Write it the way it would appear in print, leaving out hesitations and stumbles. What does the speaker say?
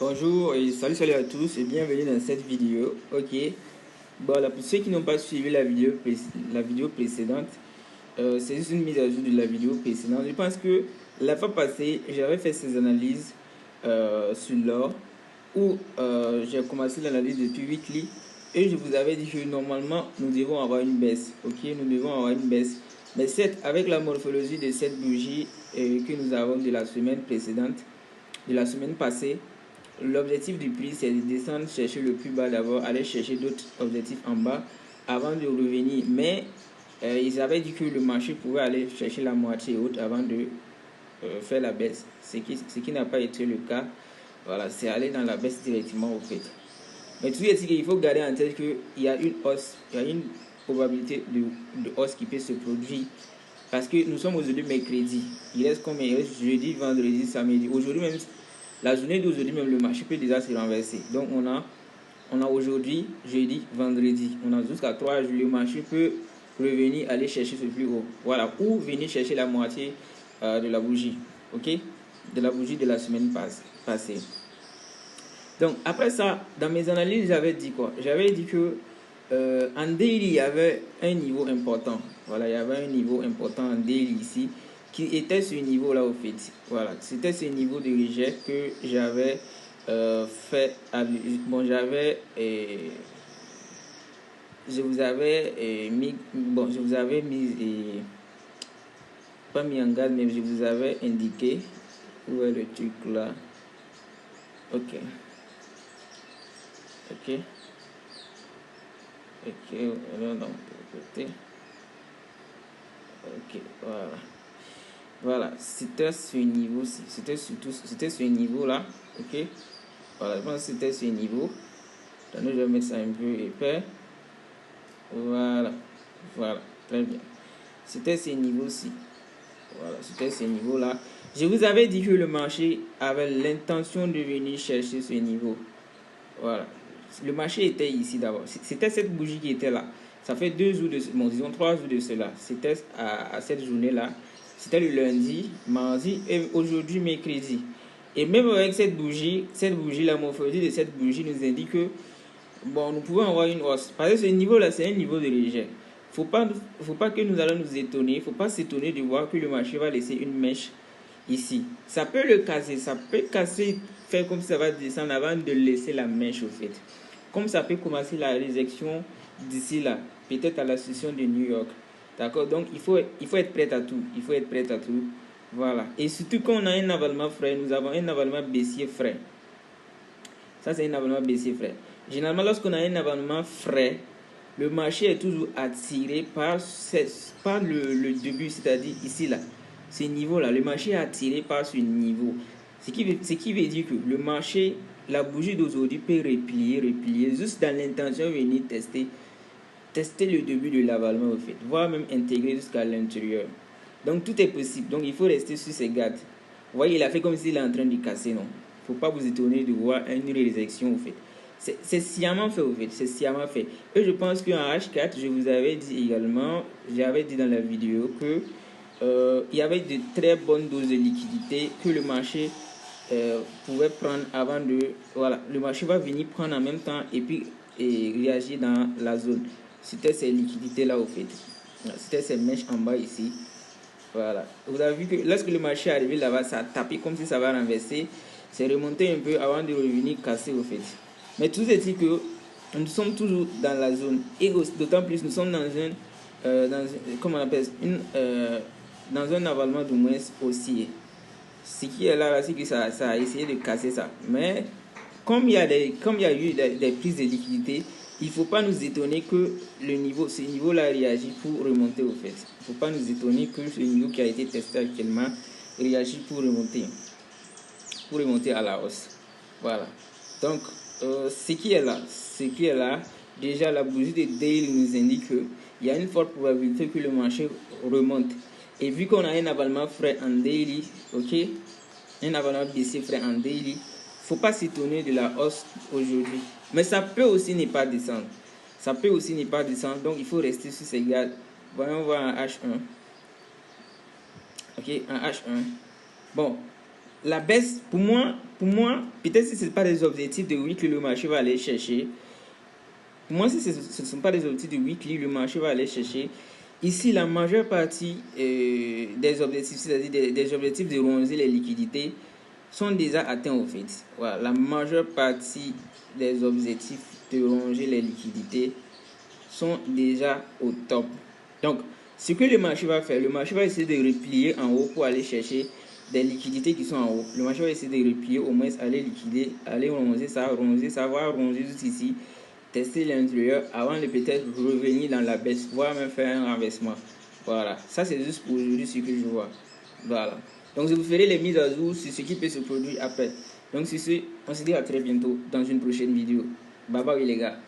Bonjour et salut à tous et bienvenue dans cette vidéo. Ok, bon là, pour ceux qui n'ont pas suivi la vidéo précédente, c'est juste une mise à jour de la vidéo précédente. Je pense que la fois passée j'avais fait ces analyses sur l'or où j'ai commencé l'analyse depuis weekly et je vous avais dit que normalement nous devons avoir une baisse. Ok, nous devons avoir une baisse, mais certes avec la morphologie de cette bougie que nous avons de la semaine précédente, de la semaine passée. L'objectif du prix, c'est de descendre, chercher le plus bas d'abord, aller chercher d'autres objectifs en bas avant de revenir. Mais ils avaient dit que le marché pouvait aller chercher la moitié haute avant de faire la baisse. Ce qui n'a pas été le cas. Voilà, c'est aller dans la baisse directement au fait. Mais tout est qu'il faut garder en tête qu'il y a une hausse, il y a une probabilité de hausse qui peut se produire. Parce que nous sommes aujourd'hui mercredi. Il reste combien? Il reste jeudi, vendredi, samedi. Aujourd'hui même, la journée d'aujourd'hui même, le marché peut déjà se renverser. Donc on a aujourd'hui, jeudi, vendredi. On a jusqu'à 3 jours. Le marché peut revenir, aller chercher ce plus haut. Voilà, ou venir chercher la moitié de la bougie. Ok? De la bougie de la semaine passée. Donc après ça, dans mes analyses, j'avais dit quoi? J'avais dit que en daily, il y avait un niveau important. Voilà, il y avait un niveau important en daily ici qui était ce niveau-là au fait. Voilà, c'était ce niveau de rejet que j'avais fait. Bon, je vous avais mis, bon, je vous avais mis, pas mis en garde, mais je vous avais indiqué où est le truc là. Ok. Ok. Ok, alors donc côté. Ok, voilà. Voilà, c'était ce niveau-ci. C'était ce niveau-là. Ok. Voilà, je pense que c'était ce niveau. Donc, je vais mettre ça un peu épais. Voilà. Voilà, très bien. C'était ce niveau-ci. Voilà, c'était ce niveau-là. Je vous avais dit que le marché avait l'intention de venir chercher ce niveau. Voilà. Le marché était ici d'abord. C'était cette bougie qui était là. Ça fait 2 jours, bon, disons 3 jours de cela. C'était à cette journée-là. C'était le lundi, mardi et aujourd'hui, mercredi. Et même avec cette bougie, la morphologie de cette bougie nous indique que bon, nous pouvons avoir une hausse. Parce que ce niveau-là, c'est un niveau de rejet. Faut pas que nous allons nous étonner. Il ne faut pas s'étonner de voir que le marché va laisser une mèche ici. Ça peut le casser. Ça peut casser, faire comme ça va descendre avant de laisser la mèche au fait. Comme ça peut commencer la réjection d'ici là. Peut-être à la session de New York. D'accord? Donc, il faut être prêt à tout. Il faut être prêt à tout. Voilà. Et surtout quand on a un avalement frais, nous avons un avalement baissier frais. Ça, c'est un avalement baissier frais. Généralement, lorsqu'on a un avalement frais, le marché est toujours attiré par le début, c'est-à-dire ici, là. Ce niveau-là, le marché est attiré par ce niveau. Ce qui veut dire que le marché, la bougie d'aujourd'hui peut replier, juste dans l'intention de venir tester le début de l'avalement, au fait, voire même intégrer jusqu'à l'intérieur. Donc, tout est possible. Donc, il faut rester sur ses gardes. Vous voyez, il a fait comme s'il est en train de casser, non? Il ne faut pas vous étonner de voir une réjection, au fait. C'est sciemment fait, au fait. C'est sciemment fait. Et je pense qu'en H4, je vous avais dit également, j'avais dit dans la vidéo que il y avait de très bonnes doses de liquidité que le marché pouvait prendre avant de... Voilà, le marché va venir prendre en même temps et puis réagir dans la zone. C'était ces liquidités-là, au fait. C'était ces mèches en bas ici. Voilà. Vous avez vu que lorsque le marché est arrivé là-bas, ça a tapé comme si ça va renverser. C'est remonté un peu avant de revenir casser, au fait. Mais tout est-il que nous sommes toujours dans la zone. Et d'autant plus, nous sommes dans comment on appelle, dans un avalement de moins haussier. Ce qui est là, c'est que ça a essayé de casser ça. Mais comme il y a eu des prises de liquidité, il ne faut pas nous étonner que ce niveau-là réagit pour remonter, au fait. Il ne faut pas nous étonner que ce niveau qui a été testé actuellement réagit pour remonter à la hausse. Voilà. Donc, ce qui est là, déjà la bougie de Daily nous indique qu'il y a une forte probabilité que le marché remonte. Et vu qu'on a un avalement frais en daily, ok, un avalement baissier frais en daily, faut pas s'étonner de la hausse aujourd'hui. Mais ça peut aussi ne pas descendre. Donc il faut rester sur ses gardes. Voyons voir un H1. Ok, un H1. Bon, la baisse, pour moi, peut-être si ce n'est pas des objectifs de weekly, le marché va aller chercher. Pour moi, si ce ne sont pas des objectifs de weekly, le marché va aller chercher. Ici, la majeure partie des objectifs, c'est-à-dire des objectifs de ronger les liquidités, sont déjà atteints au fait. Voilà, la majeure partie des objectifs de ronger les liquidités sont déjà au top. Donc, ce que le marché va faire, le marché va essayer de replier en haut pour aller chercher des liquidités qui sont en haut. Le marché va essayer de replier, au moins aller liquider, aller ronger ça, va ronger juste ici, tester l'intérieur avant de peut-être revenir dans la baisse, voire même faire un renversement. Voilà, ça c'est juste pour aujourd'hui ce que je vois. Voilà. Donc je vous ferai les mises à jour sur ce qui peut se produire après. Donc sur ce, on se dit à très bientôt dans une prochaine vidéo. Bye bye les gars.